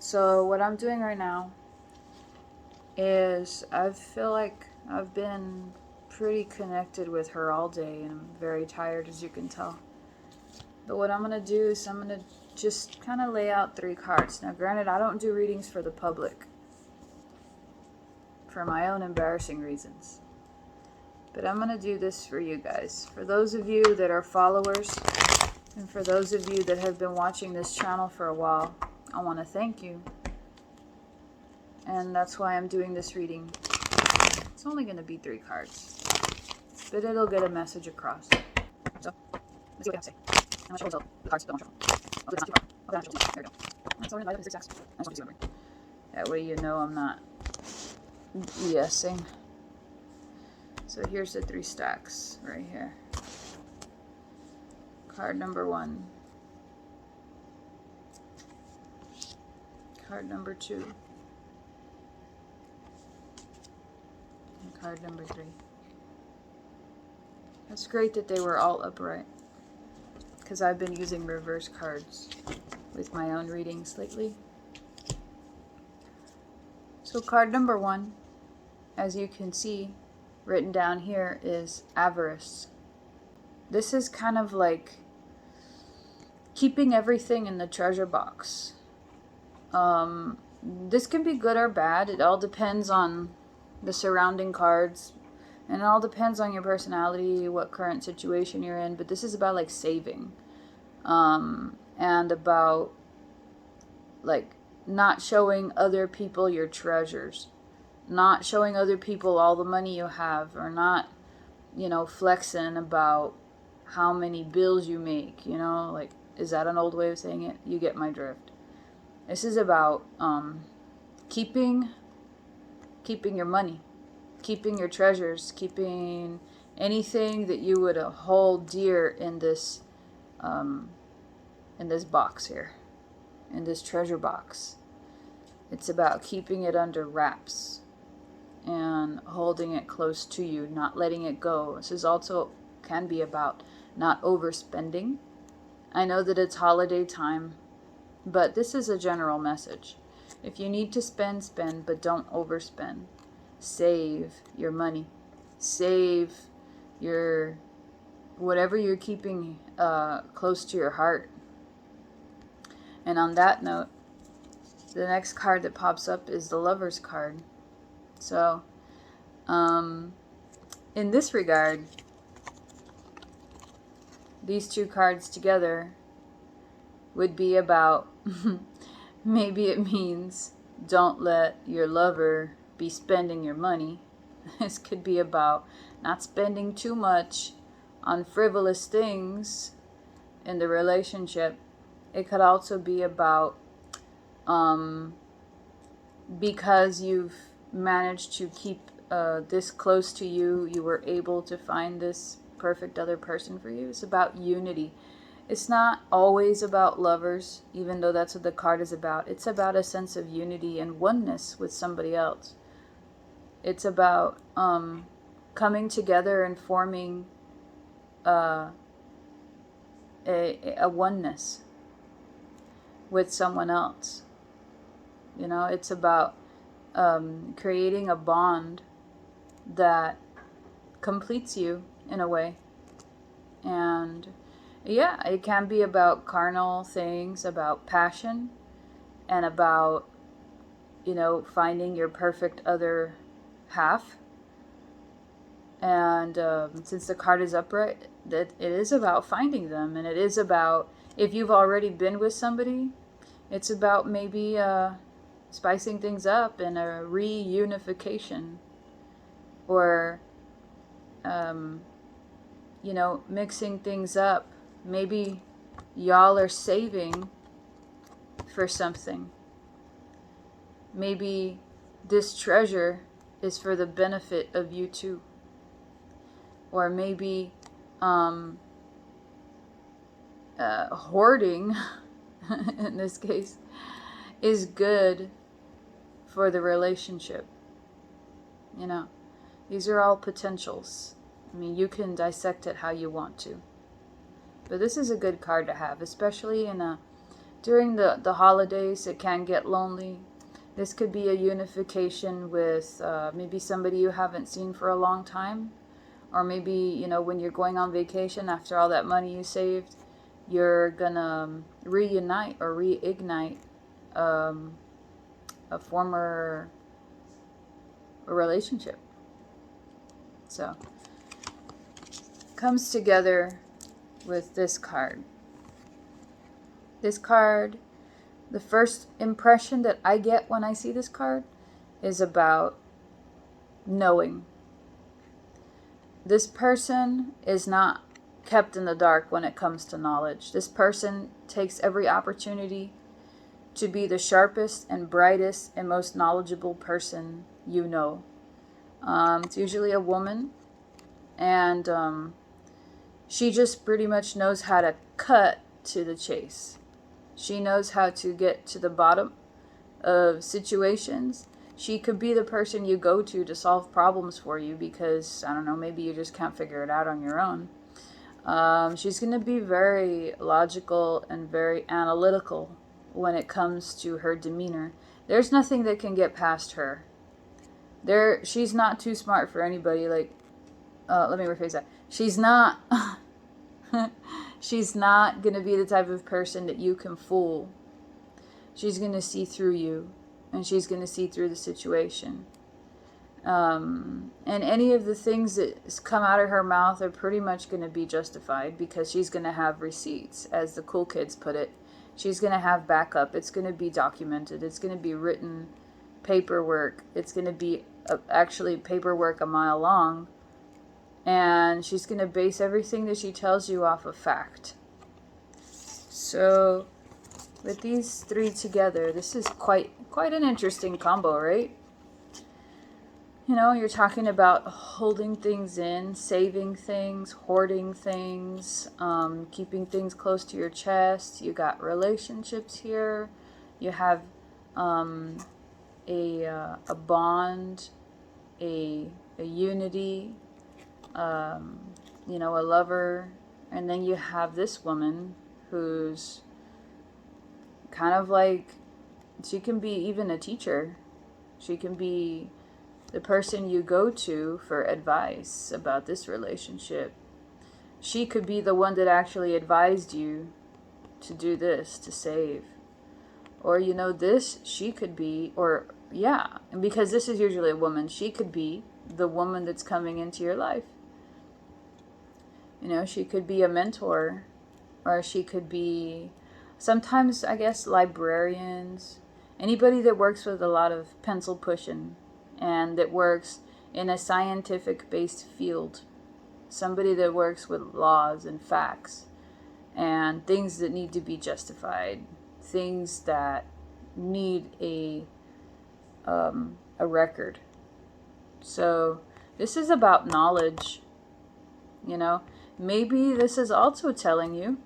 So what I'm doing right now is I feel like I've been pretty connected with her all day and I'm very tired, as you can tell. But what I'm going to do is I'm going to just kind of lay out 3 cards. Now granted, I don't do readings for the public for my own embarrassing reasons. But I'm going to do this for you guys. For those of you that are followers and for those of you that have been watching this channel for a while, I want to thank you. And that's why I'm doing this reading. It's only going to be 3 cards, but it'll get a message across. So, let's see what I have to say. I'm not sure until the cards don't shuffle. Oh, it's not too far. Okay, not shuffle. There we go. That's only 6 stacks. I just want to see what I'm doing. That way you know I'm not BSing. So here's the 3 stacks right here. Card number 1. Card number 2. And card number 3. It's great that they were all upright, because I've been using reverse cards with my own readings lately. So card number 1, as you can see, written down here is Avarice. This is kind of like keeping everything in the treasure box. This can be good or bad. It all depends on the surrounding cards. And it all depends on your personality, what current situation you're in. But this is about like saving. And about like not showing other people your treasures. Not showing other people all the money you have. Or not, flexing about how many bills you make. Like, is that an old way of saying it? You get my drift. This is about keeping your money. Keeping your treasures, keeping anything that you would hold dear in this box here, in this treasure box. It's about keeping it under wraps and holding it close to you, not letting it go. This is also can be about not overspending. I know that it's holiday time, but this is a general message. If you need to spend, spend, but don't overspend. Save your money. Save your whatever you're keeping close to your heart. And on that note, the next card that pops up is the Lover's card. So, in this regard, these 2 cards together would be about maybe it means don't let your lover be spending your money. This could be about not spending too much on frivolous things in the relationship. It could also be about because you've managed to keep this close to you, you were able to find this perfect other person for you. It's about unity. It's not always about lovers, even though that's what the card is about. It's about a sense of unity and oneness with somebody else. It's about coming together and forming a oneness with someone else. It's about creating a bond that completes you in a way. And yeah, it can be about carnal things, about passion, and about, finding your perfect other half. And since the card is upright, that it is about finding them. And it is about, if you've already been with somebody, it's about maybe spicing things up and a reunification. Or, mixing things up. Maybe y'all are saving for something. Maybe this treasure is for the benefit of you two. Or maybe hoarding, in this case, is good for the relationship. These are all potentials. I mean, you can dissect it how you want to. But this is a good card to have, especially in a during the holidays, it can get lonely. This could be a unification with maybe somebody you haven't seen for a long time. Or maybe, you know, when you're going on vacation after all that money you saved, you're gonna reunite or reignite a former relationship. So, comes together with this card. This card, the first impression that I get when I see this card is about knowing. This person is not kept in the dark when it comes to knowledge. This person takes every opportunity to be the sharpest and brightest and most knowledgeable person you know. It's usually a woman, and she just pretty much knows how to cut to the chase. She knows how to get to the bottom of situations. She could be the person you go to solve problems for you because, I don't know, maybe you just can't figure it out on your own. She's going to be very logical and very analytical when it comes to her demeanor. There's nothing that can get past her. She's not too smart for anybody. Like, let me rephrase that. She's not she's not going to be the type of person that you can fool. She's going to see through you, and she's going to see through the situation. And any of the things that come out of her mouth are pretty much going to be justified because she's going to have receipts, as the cool kids put it. She's going to have backup. It's going to be documented. It's going to be written paperwork. It's going to be actually paperwork a mile long. And she's going to base everything that she tells you off of fact. So, with these three together, this is quite an interesting combo, right? You know, you're talking about holding things in, saving things, hoarding things, keeping things close to your chest. You got relationships here. You have a bond, a unity, you know, a lover. And then you have this woman who's kind of like, she can be even a teacher. She can be the person you go to for advice about this relationship. She could be the one that actually advised you to do this, to save. Or, you know, she could be, or, yeah, and because this is usually a woman, she could be the woman that's coming into your life. You know, she could be a mentor, or she could be, sometimes, I guess, librarians. Anybody that works with a lot of pencil pushing and that works in a scientific-based field. Somebody that works with laws and facts and things that need to be justified. Things that need a record. So this is about knowledge, you know. Maybe this is also telling you,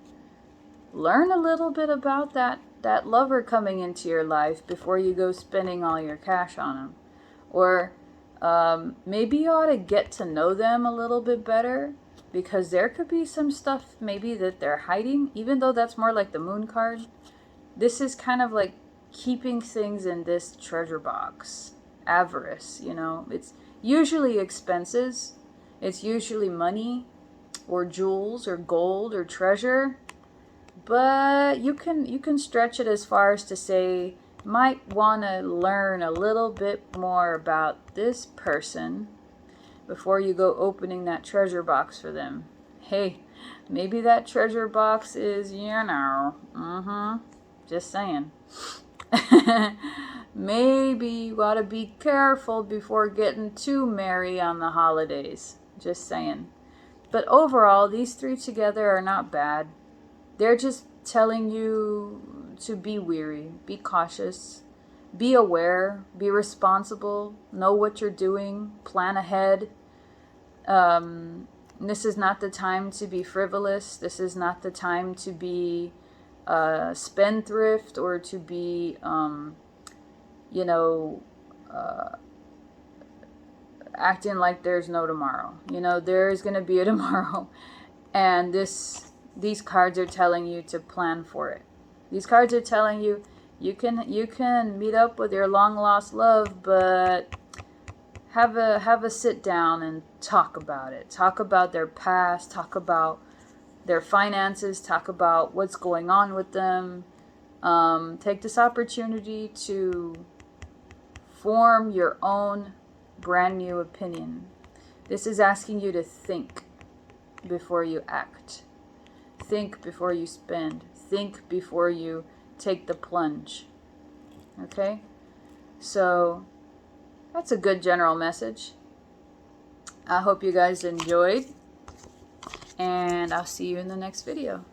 learn a little bit about that lover coming into your life before you go spending all your cash on them. Or maybe you ought to get to know them a little bit better, because there could be some stuff maybe that they're hiding, even though that's more like the moon card. This is kind of like keeping things in this treasure box. Avarice, you know. It's usually expenses. It's usually money or jewels or gold or treasure. But you can stretch it as far as to say, might want to learn a little bit more about this person before you go opening that treasure box for them. Hey, maybe that treasure box is, you know, just saying. Maybe you gotta be careful before getting too merry on the holidays. Just saying. But overall, these three together are not bad. They're just telling you to be wary, be cautious, be aware, be responsible, know what you're doing, plan ahead. This is not the time to be frivolous. This is not the time to be spendthrift or to be, you know, acting like there's no tomorrow. You know, there's going to be a tomorrow. And these cards are telling you to plan for it. These cards are telling you you can meet up with your long lost love, but have a sit down and talk about it. Talk about their past, talk about their finances, talk about what's going on with them. Take this opportunity to form your own brand new opinion. This is asking you to think before you act. Think before you spend. Think before you take the plunge. Okay? So, that's a good general message. I hope you guys enjoyed. And I'll see you in the next video.